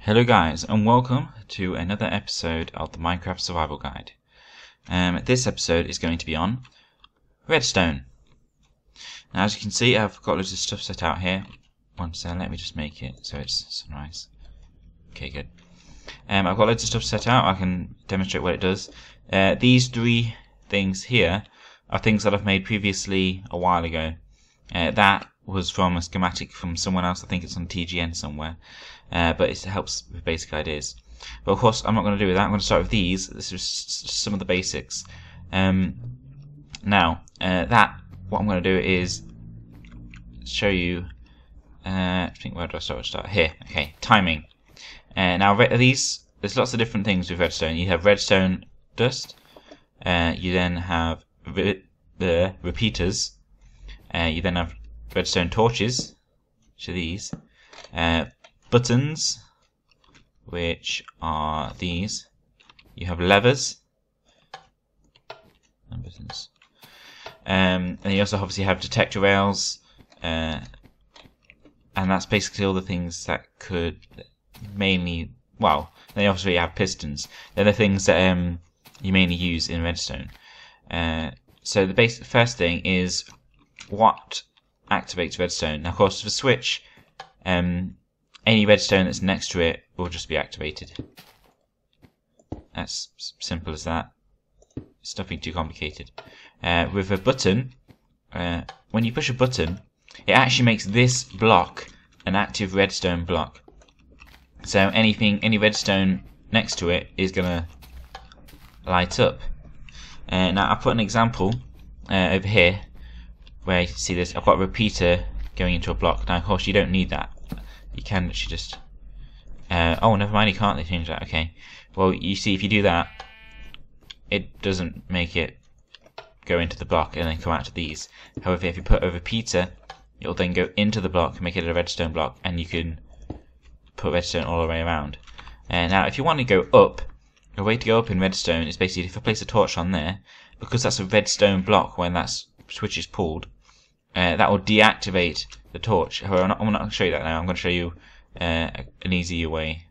Hello guys, and welcome to another episode of the Minecraft Survival Guide. This episode is going to be on Redstone. Now, as you can see, I've got loads of stuff set out here. One second, let me just make it so it's sunrise. Okay, good. I've got loads of stuff set out. I can demonstrate what it does. These three things here are things that I've made previously a while ago. That was from a schematic from someone else. I think it's on TGN somewhere. But it helps with basic ideas. But of course, I'm not going to do that. I'm going to start with these. This is some of the basics. Now, what I'm going to do is show you. I think where do I start? Here. Okay, timing. Now, there's lots of different things with redstone. You have redstone dust. You then have the repeaters. You then have redstone torches, which are these. Buttons, which are these. You have levers and buttons. And you also obviously have detector rails, and that's basically all the things that could mainly, well, they obviously have pistons. They're the things that you mainly use in redstone. So the first thing is what activates redstone. Now, of course, the switch, any redstone that's next to it will just be activated. That's simple as that. It's nothing too complicated. With a button, when you push a button, it actually makes this block an active redstone block. So any redstone next to it is gonna light up. Now I put an example over here where you can see this. I've got a repeater going into a block. Now of course you don't need that. You can actually just oh, never mind, you can't. They change that. Okay, well, you see, if you do that, it doesn't make it go into the block and then come out to these. However, if you put a repeater, it'll then go into the block and make it a redstone block, and you can put redstone all the way around. Now if you want to go up, a way to go up in redstone is basically if I place a torch on there, because that's a redstone block when that switch is pulled, that will deactivate the torch. However, I'm not going to show you that now. I'm going to show you an easier way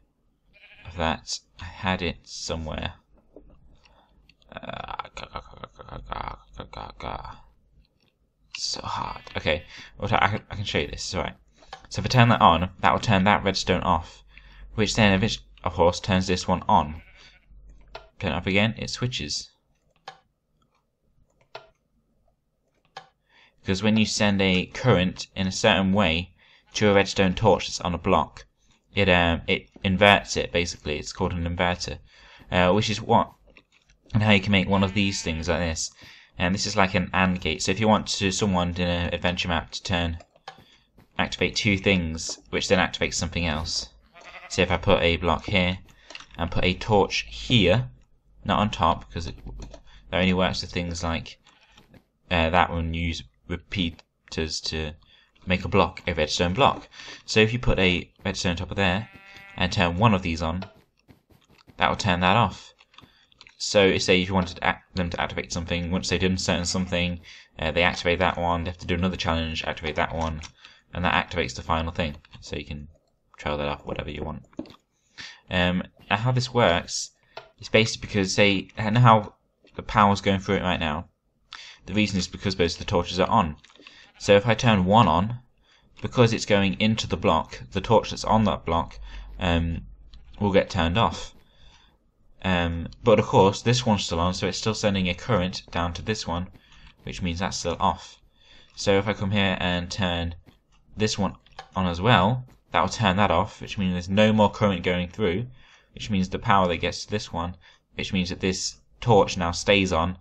of that. I had it somewhere. So hard. Okay, I can show you this. It's alright. So if I turn that on, that will turn that redstone off, which then, of course, turns this one on. Turn it up again, it switches. Because when you send a current in a certain way to a redstone torch that's on a block, it inverts it, basically. It's called an inverter, which is what and how you can make one of these things like this. And this is like an AND gate. So if you want someone in an adventure map to activate two things, which then activates something else. Say if I put a block here and put a torch here, not on top, because that only works with things like that one you use repeaters to make a redstone block. So if you put a redstone on top of there and turn one of these on, that will turn that off. So say if you wanted them to activate something, once they've done something, they activate that one, they have to do another challenge, activate that one, and that activates the final thing. So you can trail that off, whatever you want. Now how this works is basically because, say, I know how the power's going through it right now. The reason is because both the torches are on. So if I turn one on, because it's going into the block, the torch that's on that block will get turned off. But of course this one's still on, so it's still sending a current down to this one, which means that's still off. So if I come here and turn this one on as well, that will turn that off, which means there's no more current going through, which means the power that gets to this one, which means that this torch now stays on,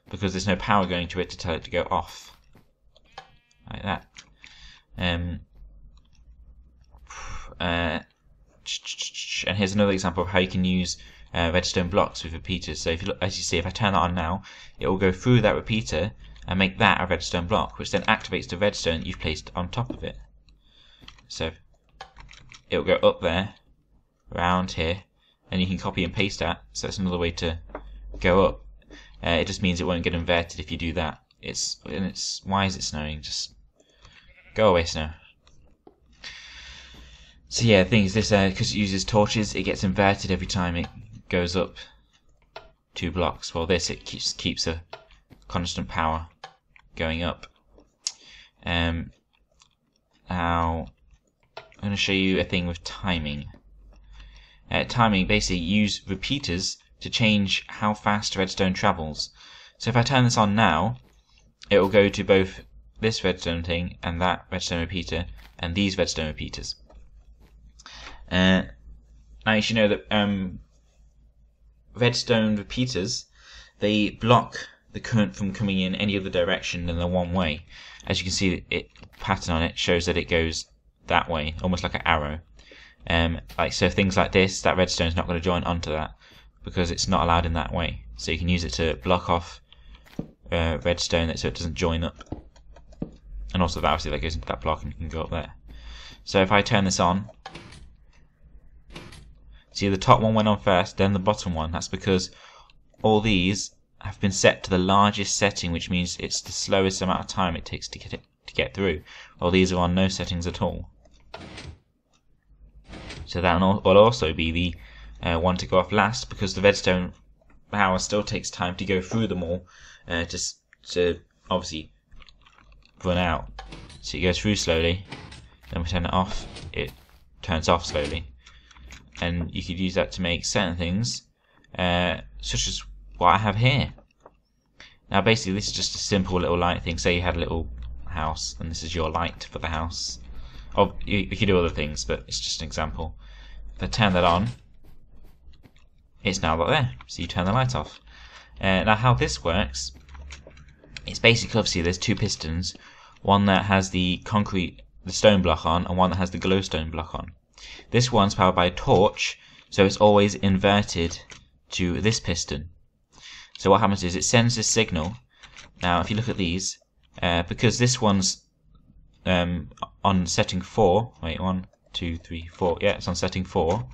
because there's no power going to it to tell it to go off. Like that. And here's another example of how you can use redstone blocks with repeaters. So if you look, as you see, if I turn that on now, it will go through that repeater and make that a redstone block, which then activates the redstone you've placed on top of it. So it will go up there, around here, and you can copy and paste that. So that's another way to go up. It just means it won't get inverted if you do that. Why is it snowing? Just go away, snow. So yeah, the thing is this, because it uses torches, it gets inverted every time it goes up 2 blocks. While this, it keeps a constant power going up. Now I'm going to show you a thing with timing. Timing, basically use repeaters to change how fast redstone travels. So if I turn this on now, it will go to both this redstone thing and that redstone repeater and these redstone repeaters. Now you should know that redstone repeaters, they block the current from coming in any other direction than the one way. As you can see, the pattern on it shows that it goes that way, almost like an arrow. So things like this, that redstone is not going to join onto that because it's not allowed in that way. So you can use it to block off redstone so it doesn't join up. And also that obviously that goes into that block and can go up there. So if I turn this on, see the top one went on first, then the bottom one. That's because all these have been set to the largest setting, which means it's the slowest amount of time it takes to get through. While these are on no settings at all. So that will also be the one to go off last, because the redstone power still takes time to go through them all to obviously run out. So it goes through slowly, then we turn it off, it turns off slowly. And you could use that to make certain things, such as what I have here. Now basically this is just a simple little light thing. Say you had a little house and this is your light for the house. Oh, you could do other things, but it's just an example. If I turn that on, it's now not there, so you turn the light off. Now how this works, it's basically, obviously there's 2 pistons, one that has the stone block on and one that has the glowstone block on. This one's powered by a torch, so it's always inverted to this piston. So what happens is it sends this signal. Now if you look at these, because this one's on setting 4, wait, 1, 2, 3, 4, yeah, it's on setting 4,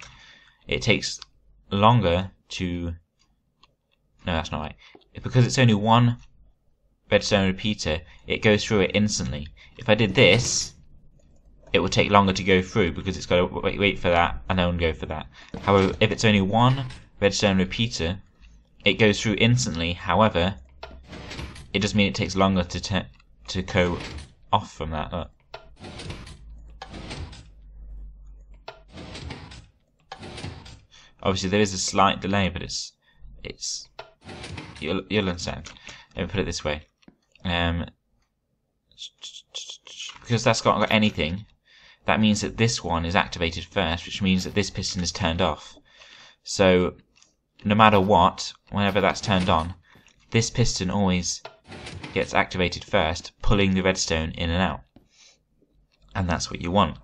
it takes longer to, no, that's not right. Because it's only one redstone repeater, it goes through it instantly. If I did this, it would take longer to go through because it's got to wait for that and then go for that. However, if it's only one redstone repeater, it goes through instantly. However, it does mean it takes longer to go off from that. Look. Obviously, there is a slight delay, but it's you'll understand. Let me put it this way. Because that's not got anything, that means that this one is activated first, which means that this piston is turned off. So no matter what, whenever that's turned on, this piston always gets activated first, pulling the redstone in and out. And that's what you want.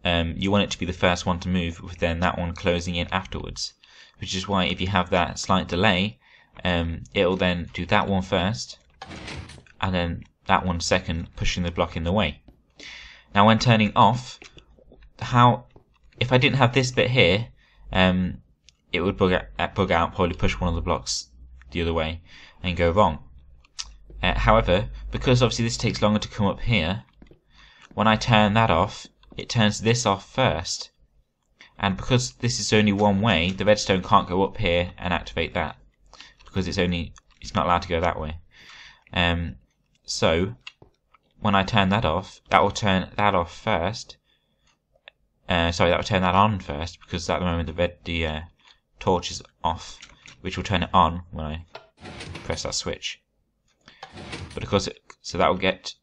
You want it to be the first one to move, with then that one closing in afterwards. Which is why if you have that slight delay, it'll then do that one first, and then that one second, pushing the block in the way. Now when turning off, if I didn't have this bit here, it would bug out, probably push one of the blocks the other way and go wrong. However, because obviously this takes longer to come up here, when I turn that off, it turns this off first. And because this is only one way, the redstone can't go up here and activate that, because it's not allowed to go that way. So when I turn that off, that will turn that off first. That will turn that on first, because at the moment the torch is off, which will turn it on when I press that switch. But of course, so that will get.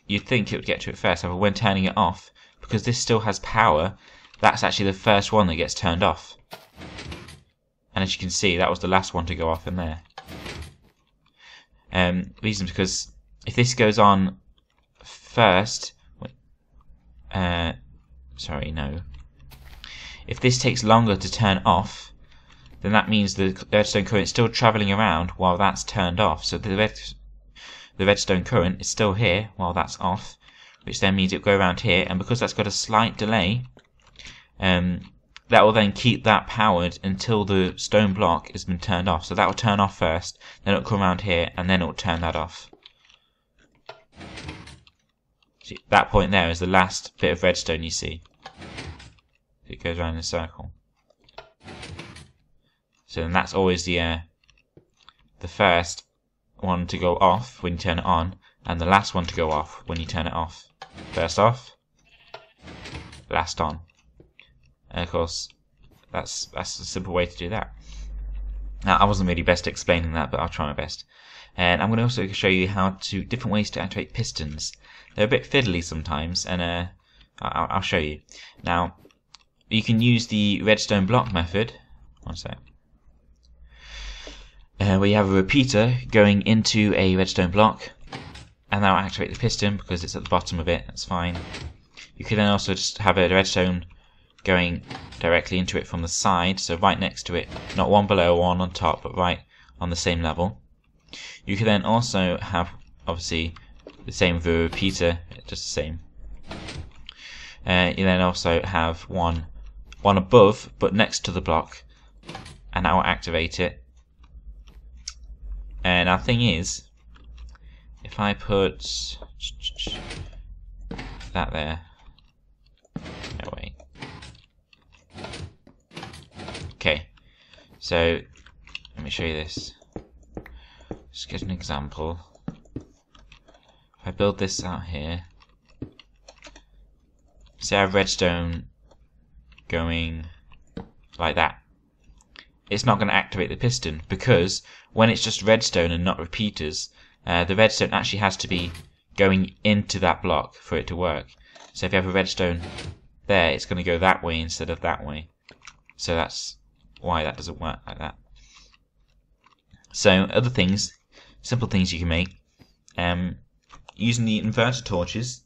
You'd think it would get to it first, however, when turning it off, because this still has power, that's actually the first one that gets turned off. And as you can see, that was the last one to go off in there. Reason because if this goes on first, sorry, no. If this takes longer to turn off, then that means the redstone current is still travelling around while that's turned off. So the redstone current is still here while that's off, which then means it'll go around here, and because that's got a slight delay, that will then keep that powered until the stone block has been turned off. So that will turn off first, then it'll come around here, and then it'll turn that off. See, that point there is the last bit of redstone you see. It goes around in a circle. So then that's always the first one to go off when you turn it on, and the last one to go off when you turn it off. First off, last on. And of course, that's a simple way to do that. Now, I wasn't really best at explaining that, but I'll try my best. And I'm going to also show you different ways to activate pistons. They're a bit fiddly sometimes, and I'll show you. Now, you can use the redstone block method. One sec. Where you have a repeater going into a redstone block, and that will activate the piston because it's at the bottom of it. That's fine. You can then also just have a redstone going directly into it from the side, so right next to it, not one below or one on top, but right on the same level. You can then also have, obviously, the same with a repeater, just the same. You then also have one above, but next to the block, and that will activate it. And our thing is, if I put that there, no wait. Okay, so let me show you this. Just get an example. If I build this out here, say I have redstone going like that. It's not going to activate the piston because when it's just redstone and not repeaters, the redstone actually has to be going into that block for it to work. So if you have a redstone there, it's going to go that way instead of that way. So that's why that doesn't work like that. So other things, simple things you can make, using the inverter torches,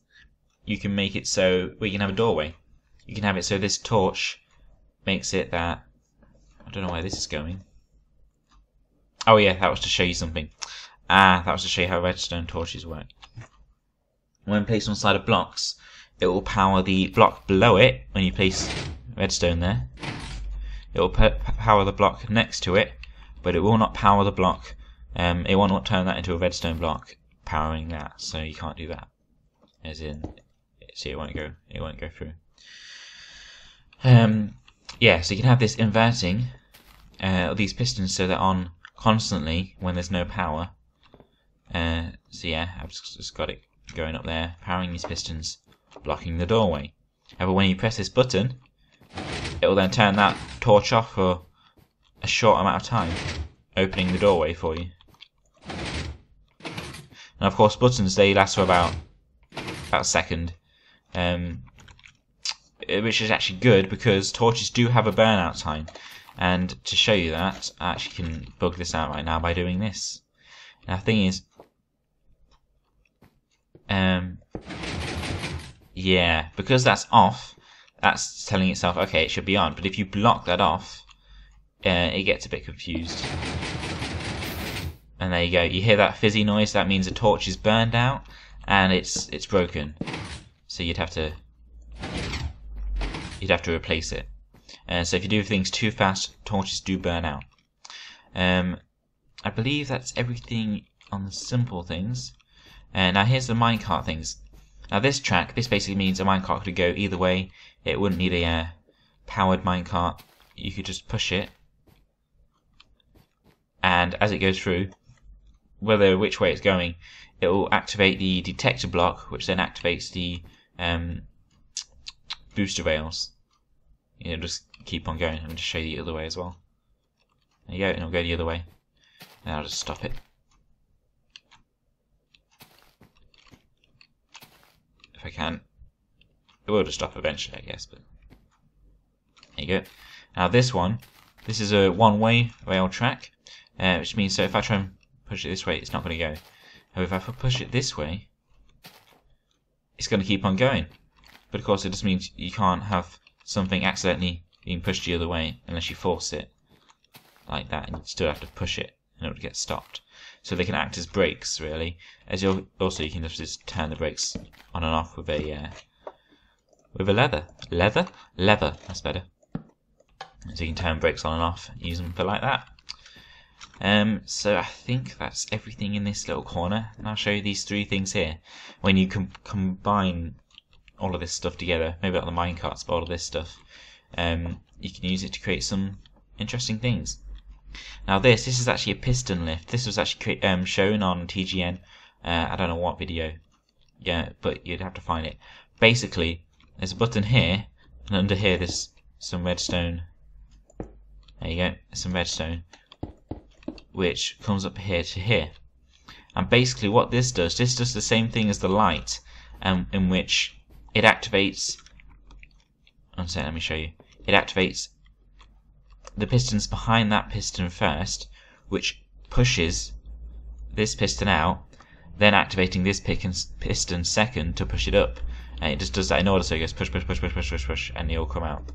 you can make it so you can have a doorway. You can have it so this torch makes it that, I don't know where this is going. Oh yeah, that was to show you something. That was to show you how redstone torches work. When placed on the side of blocks, it will power the block below it when you place redstone there. It will power the block next to it, but it will not power the block. It will not turn that into a redstone block powering that, so you can't do that. As in, see, it won't go through. Yeah, so you can have this inverting of these pistons so they're on constantly when there's no power. So yeah, I've just got it going up there, powering these pistons, blocking the doorway. However, when you press this button, it will then turn that torch off for a short amount of time, opening the doorway for you. And of course, buttons, they last for about a second, which is actually good because torches do have a burnout time. And to show you that, I actually can bug this out right now by doing this. Now the thing is, yeah, because that's off, that's telling itself, okay, it should be on. But if you block that off, it gets a bit confused. And there you go. You hear that fizzy noise? That means the torch is burned out and it's broken. So you'd have to replace it. So if you do things too fast, torches do burn out. I believe that's everything on the simple things. Now here's the minecart things. Now this basically means a minecart could go either way. It wouldn't need a powered minecart. You could just push it, and as it goes through, which way it's going, it will activate the detector block, which then activates the booster rails. It'll just keep on going. I'm going to show you the other way as well. There you go, and it'll go the other way. And I'll just stop it. If I can. It will just stop eventually, I guess, but there you go. Now this is a one-way rail track, which means so if I try and push it this way, it's not going to go. However, if I push it this way, it's going to keep on going. But of course, it just means you can't have something accidentally being pushed the other way unless you force it like that, and you still have to push it in order to get stopped. So they can act as brakes, really. As you can just turn the brakes on and off with a lever. That's better. So you can turn brakes on and off and use them for like that. So I think that's everything in this little corner, and I'll show you these three things here. When you combine all of this stuff together, maybe not the minecarts, but all of this stuff, you can use it to create some interesting things. Now this is actually a piston lift. This was actually shown on TGN. I don't know what video. Yeah, but you'd have to find it. Basically, there's a button here, and under here there's some redstone. There you go, some redstone, which comes up here to here. And basically what this does the same thing as the light, in which it activates, let me show you. It activates the pistons behind that piston first, which pushes this piston out, then activating this piston second to push it up. And it just does that in order, so it goes push, push, push, push, push, push, push, and they all come out.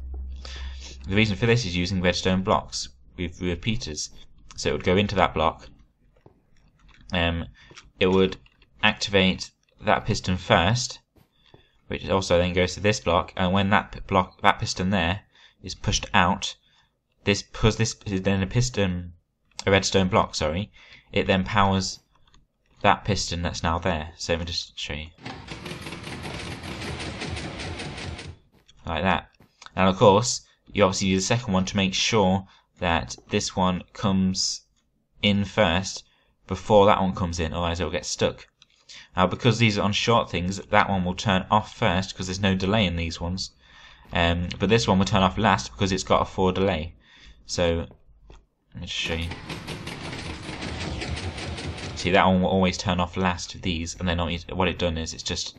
The reason for this is using redstone blocks with repeaters. So it would go into that block, it would activate that piston first, which also then goes to this block, and when that piston there is pushed out, because this is then a redstone block, sorry, it then powers that piston that's now there. So let me just show you. Like that. And of course, you obviously use the second one to make sure that this one comes in first before that one comes in, otherwise it will get stuck. Now because these are on short things, that one will turn off first because there's no delay in these ones. But this one will turn off last because it's got a 4 delay. So let me just show you. See, that one will always turn off last with these, and then what it's done is it's just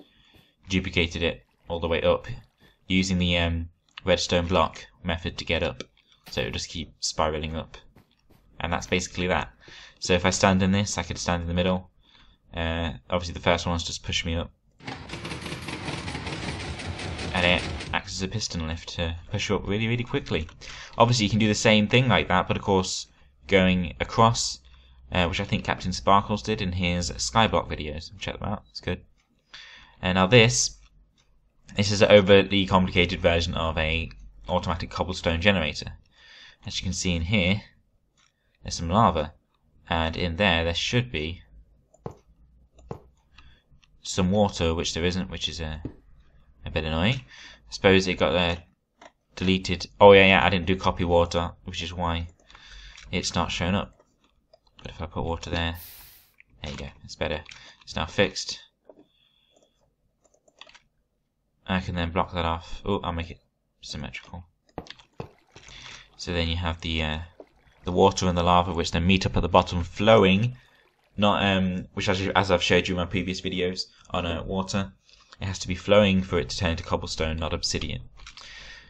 duplicated it all the way up using the redstone block method to get up. So it'll just keep spiraling up. And that's basically that. So if I stand in this, I could stand in the middle. Obviously the first one's just push me up. And it acts as a piston lift to push you up really, really quickly. Obviously you can do the same thing like that, but of course going across, which I think Captain Sparkles did in his Skyblock videos. Check them out, it's good. And now this is an overly complicated version of a automatic cobblestone generator. As you can see in here, there's some lava, and in there should be some water, which there isn't, which is a bit annoying. I suppose it got deleted. Oh yeah, I didn't do copy water, which is why it's not showing up. But if I put water there you go, it's better. It's now fixed. I can then block that off. Oh, I'll make it symmetrical. So then you have the water and the lava, which then meet up at the bottom, flowing. Not which as I've showed you in my previous videos on water, it has to be flowing for it to turn into cobblestone, not obsidian.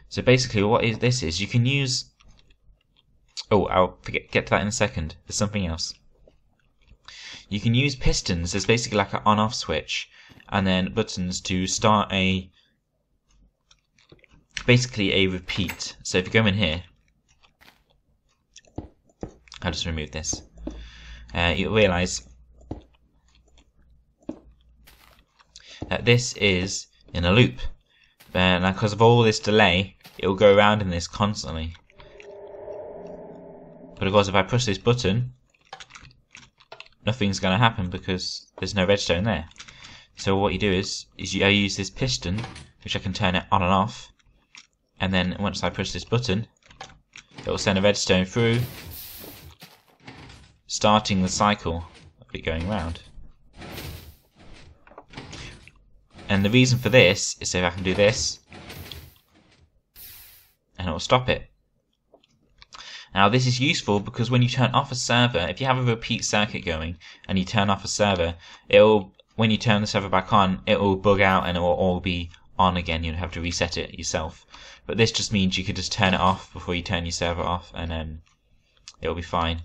So basically, what this is, you can use. Oh, I'll get to that in a second. There's something else. You can use pistons. There's basically like an on-off switch, and then buttons to start basically a repeat. So if you go in here, I'll just remove this. You'll realise that this is in a loop. And because of all this delay, it will go around in this constantly. But of course, if I push this button, nothing's going to happen because there's no redstone there. So what you do is I use this piston, which I can turn it on and off, and then once I push this button, it will send a redstone through, starting the cycle of it going round. And the reason for this is if I can do this, and it will stop it. Now this is useful because when you turn off a server, if you have a repeat circuit going and you turn off a server, when you turn the server back on, it will bug out and it will all be on again. You'll have to reset it yourself. But this just means you could just turn it off before you turn your server off, and it will be fine.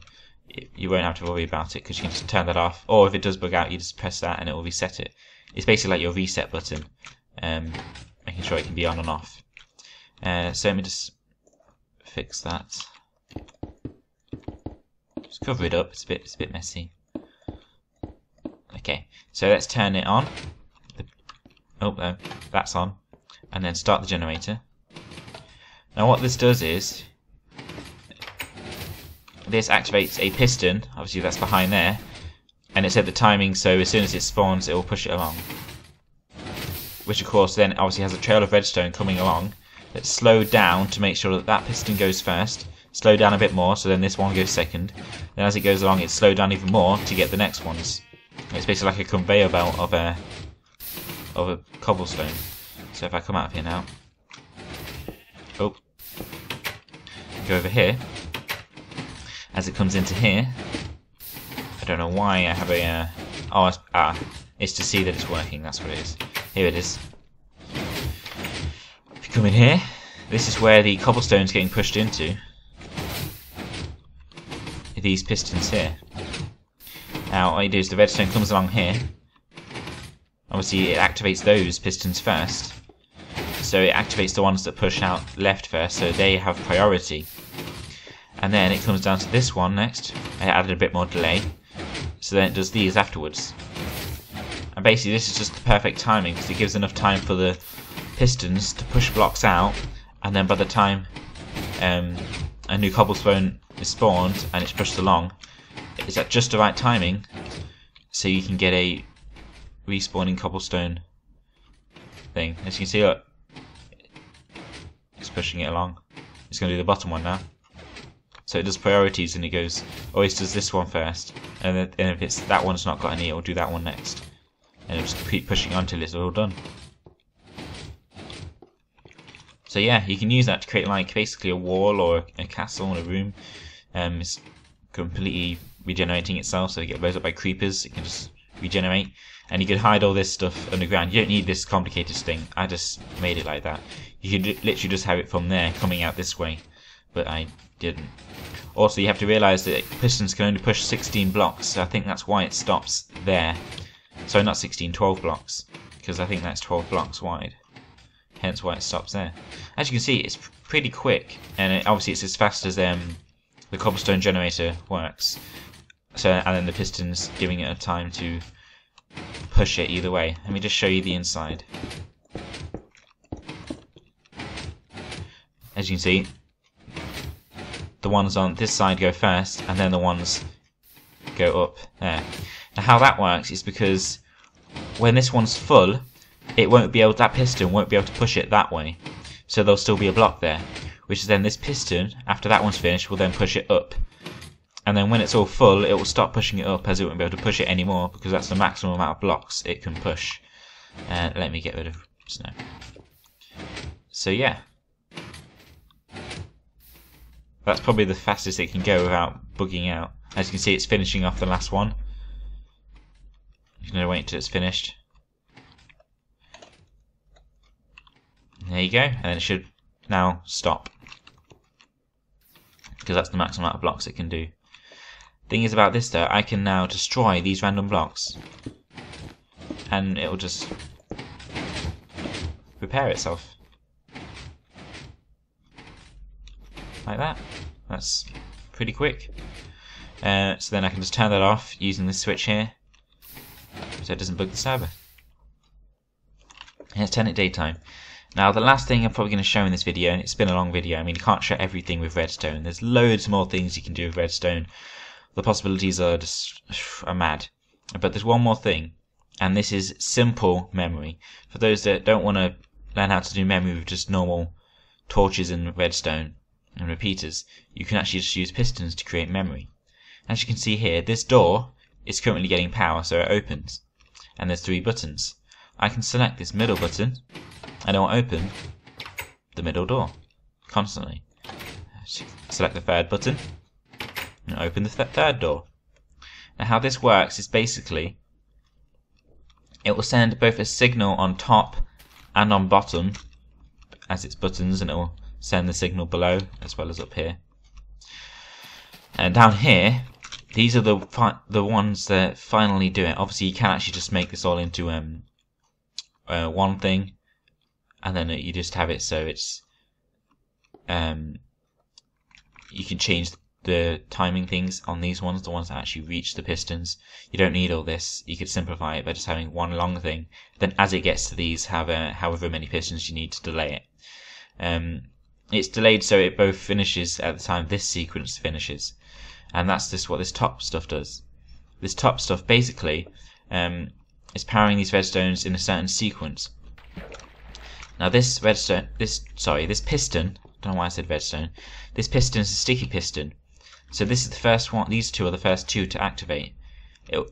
You won't have to worry about it because you can just turn that off. Or if it does bug out, you just press that and it will reset it. It's basically like your reset button, making sure it can be on and off. So let me just fix that. Just cover it up. It's a bit messy. Okay, so let's turn it on. Oh, that's on, and then start the generator. Now what this does is this activates a piston. Obviously that's behind there, and it's set the timing so as soon as it spawns, it will push it along. Which of course then obviously has a trail of redstone coming along, Let's slow down to make sure that that piston goes first. Slow down a bit more, so then this one goes second. Then as it goes along, it's slowed down even more to get the next ones. It's basically like a conveyor belt of a cobblestone. So if I come out of here now, oh, go over here. As it comes into here, I don't know why I have a it's to see that it's working. That's what it is. Here it is. If you come in here, this is where the cobblestone's getting pushed into. These pistons here. Now all you do is the redstone comes along here. Obviously it activates those pistons first. So it activates the ones that push out left first, so they have priority. And then it comes down to this one next. I added a bit more delay. So then it does these afterwards. And basically this is just the perfect timing, because it gives enough time for the pistons to push blocks out, and then by the time a new cobblestone is spawned and it's pushed along, it's at just the right timing, so you can get a respawning cobblestone thing. As you can see, look, it's pushing it along. It's going to do the bottom one now. So it does priorities, and it goes, always does this one first, and then if it's that one's not got any, it'll do that one next, and it'll just keep pushing on until it's all done. So yeah, you can use that to create like basically a wall or a castle in a room. It's completely regenerating itself, so it gets blown up by creepers. It can just regenerate, and you can hide all this stuff underground. You don't need this complicated thing. I just made it like that. You could literally just have it from there coming out this way, but I didn't. Also, you have to realise that pistons can only push 16 blocks, so I think that's why it stops there. Sorry, not 16, 12 blocks, because I think that's 12 blocks wide. Hence why it stops there. As you can see, it's pretty quick, and obviously it's as fast as the cobblestone generator works. So, and then the piston's giving it a time to push it either way. Let me just show you the inside. As you can see, the ones on this side go first, and then the ones go up there. Now how that works is because when this one's full, that piston won't be able to push it that way. So there'll still be a block there, which is then this piston, after that one's finished, will then push it up. And then when it's all full, it will stop pushing it up, as it won't be able to push it anymore, because that's the maximum amount of blocks it can push. Let me get rid of snow. So yeah, that's probably the fastest it can go without bugging out. As you can see, it's finishing off the last one. You're going to wait until it's finished. There you go, and it should now stop, because that's the maximum amount of blocks it can do. Thing is about this though, I can now destroy these random blocks, and it will just repair itself. Like that. That's pretty quick. So then I can just turn that off using this switch here, so it doesn't bug the server. And let's turn it daytime. Now the last thing I'm probably going to show in this video, and it's been a long video, I mean you can't show everything with redstone. There's loads more things you can do with redstone. The possibilities are mad. But there's one more thing, and this is simple memory. For those that don't want to learn how to do memory with just normal torches and redstone and repeaters, you can actually just use pistons to create memory. As you can see here, this door is currently getting power, so it opens. And there's 3 buttons. I can select this middle button, and it will open the middle door constantly. Select the 3rd button and open the 3rd door. Now how this works is basically it will send both a signal on top and on bottom as its buttons, and it will send the signal below as well as up here. And down here, these are the ones that finally do it. Obviously you can actually just make this all into one thing, and then you just have it so it's you can change the timing things on these ones, the ones that actually reach the pistons. You don't need all this. You could simplify it by just having one long thing. Then as it gets to these, have however many pistons you need to delay it. It's delayed so it both finishes at the time this sequence finishes, and that's just what this top stuff does. This top stuff basically is powering these redstones in a certain sequence. Now this piston, don't know why I said redstone, this piston is a sticky piston. So this is the first one, these two are the first two to activate. It'll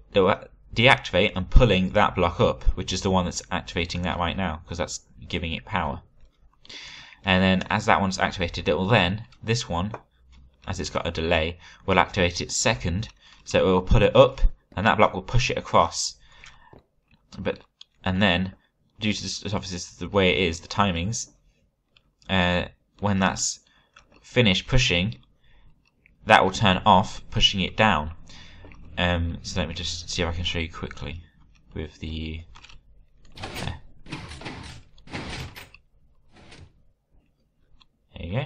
deactivate and pulling that block up, which is the one that's activating that right now, because that's giving it power. And then as that one's activated, it will then, this one, as it's got a delay, will activate it second, so it will put it up, and that block will push it across. And then, due to this, obviously the way it is, the timings, when that's finished pushing, that will turn off, pushing it down. So let me just see if I can show you quickly with the. There you go.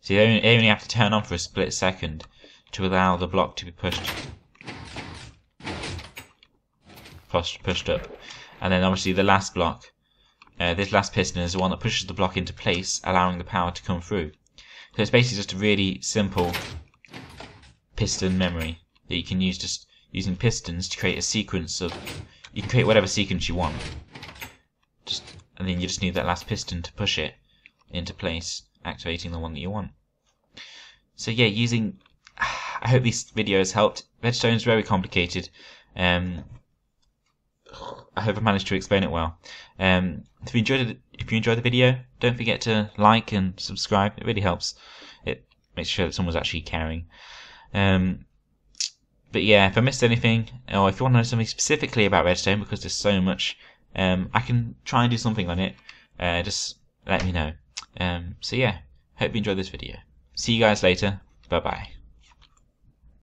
So you only have to turn on for a split second to allow the block to be pushed up. And then obviously the last block, this last piston is the one that pushes the block into place, allowing the power to come through. So it's basically just a really simple piston memory that you can use, just using pistons to create a sequence of, you can create whatever sequence you want. And then you just need that last piston to push it into place, activating the one that you want. So yeah, I hope this video has helped. Redstone is very complicated. I hope I managed to explain it well. If you enjoyed the video, don't forget to like and subscribe. It really helps. It makes sure that someone's actually caring. But yeah, if I missed anything, or if you want to know something specifically about Redstone, because there's so much, I can try and do something on it. Just let me know. So yeah, hope you enjoyed this video. See you guys later. Bye bye.